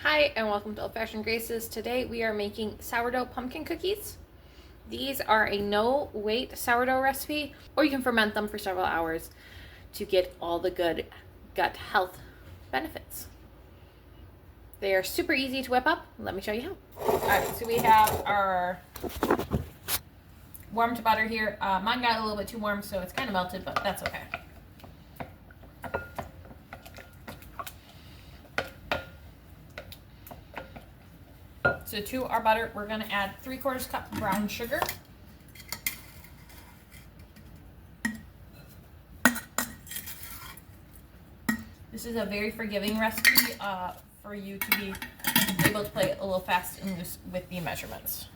Hi and welcome to Old Fashioned Graces. Today we are making sourdough pumpkin cookies. These are a no wait sourdough recipe, or you can ferment them for several hours to get all the good gut health benefits. They are super easy to whip up. Let me show you how. Alright, so we have our warmed butter here. Mine got a little bit too warm, so it's kind of melted, but that's okay. So to our butter, we're going to add 3/4 cup brown sugar. This is a very forgiving recipe for you to be able to play a little fast with the measurements.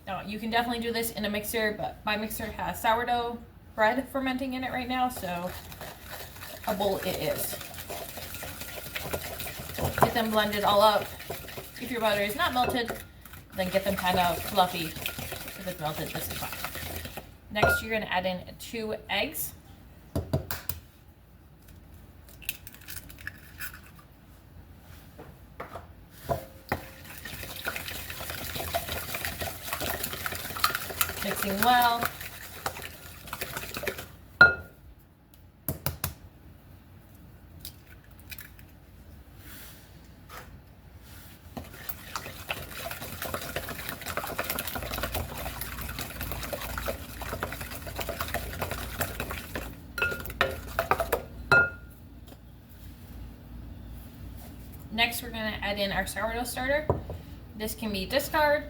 Now, you can definitely do this in a mixer, but my mixer has sourdough bread fermenting in it right now, so a bowl it is. Get them blended all up. If your butter is not melted, then get them kind of fluffy. If it's melted, this is fine. Next, you're going to add in 2 eggs. Mixing well. Next, we're going to add in our sourdough starter. This can be discard,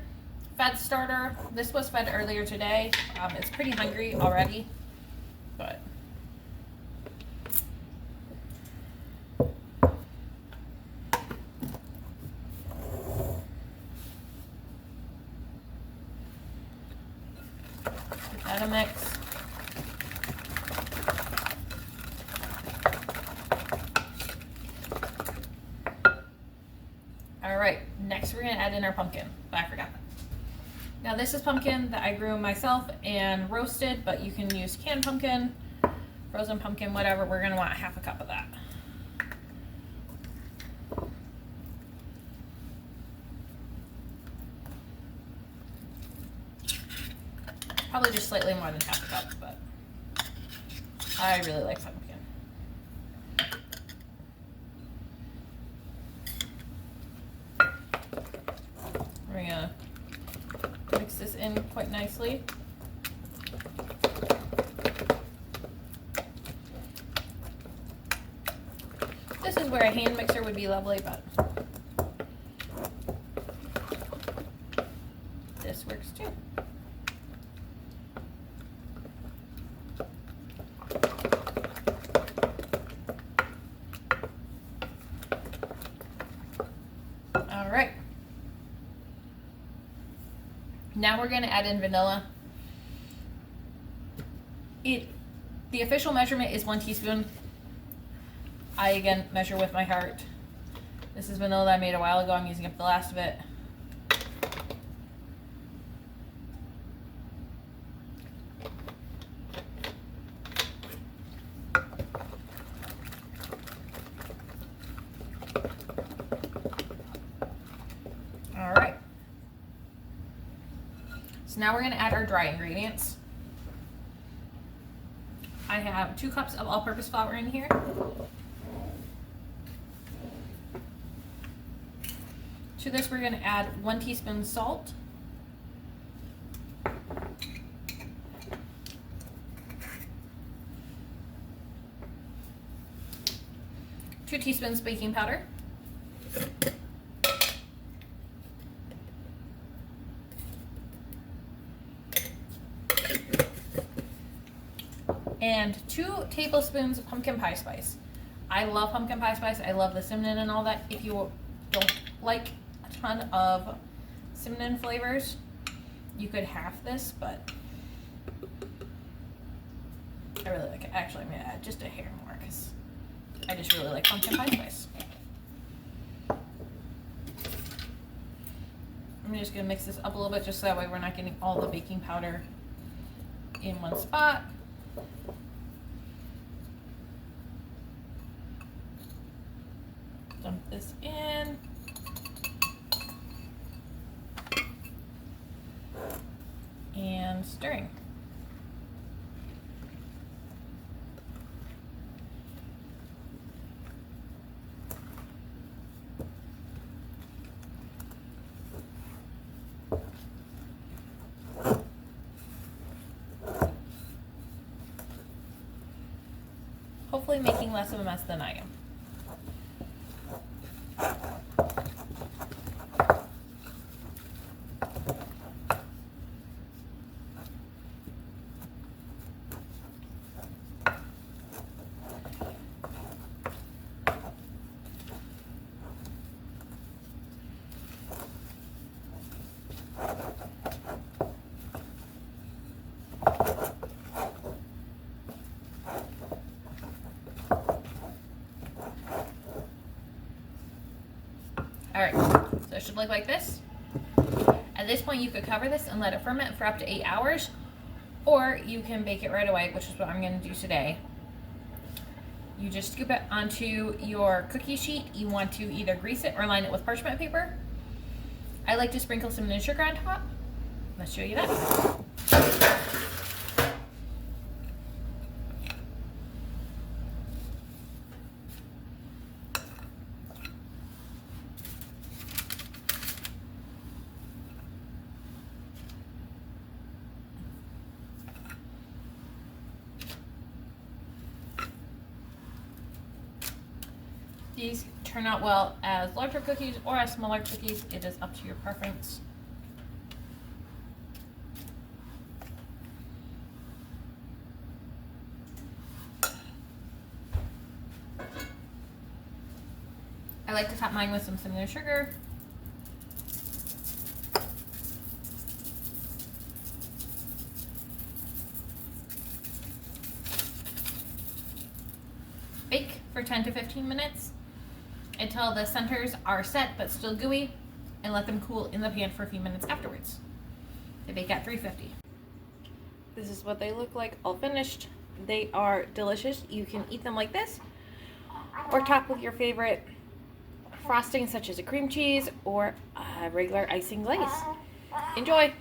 fed starter. This was fed earlier today. It's pretty hungry already, but give that a mix. Alright, next we're going to add in our pumpkin. I forgot that. Now this is pumpkin that I grew myself and roasted, but you can use canned pumpkin, frozen pumpkin, whatever. We're going to want 1/2 cup of that. Probably just slightly more than 1/2 cup, but I really like pumpkin. We're gonna mix this in quite nicely. This is where a hand mixer would be lovely, but this works too. All right. Now we're going to add in vanilla. The official measurement is 1 teaspoon. I again measure with my heart. This is vanilla that I made a while ago. I'm using up the last of it. All right. So now we're going to add our dry ingredients. I have 2 cups of all-purpose flour in here. To this we're going to add 1 teaspoon salt. Two teaspoons baking powder. And 2 tablespoons of pumpkin pie spice. I love pumpkin pie spice. I love the cinnamon and all that. If you don't like a ton of cinnamon flavors, you could half this, but I really like it. Actually, I'm going to add just a hair more because I just really like pumpkin pie spice. I'm just going to mix this up a little bit just so that way we're not getting all the baking powder in one spot. Dump this in. hopefully making less of a mess than I am. Alright, so it should look like this. At this point you could cover this and let it ferment for up to 8 hours, or you can bake it right away, which is what I'm going to do today. You just scoop it onto your cookie sheet. You want to either grease it or line it with parchment paper. I like to sprinkle some sugar on top. Let's show you that. These turn out well as larger cookies or as smaller cookies. It is up to your preference. I like to top mine with some cinnamon sugar. Bake for 10 to 15 minutes until the centers are set but still gooey, and let them cool in the pan for a few minutes afterwards. They bake at 350. This is what they look like all finished. They are delicious. You can eat them like this or top with your favorite frosting such as a cream cheese or a regular icing glaze. Enjoy!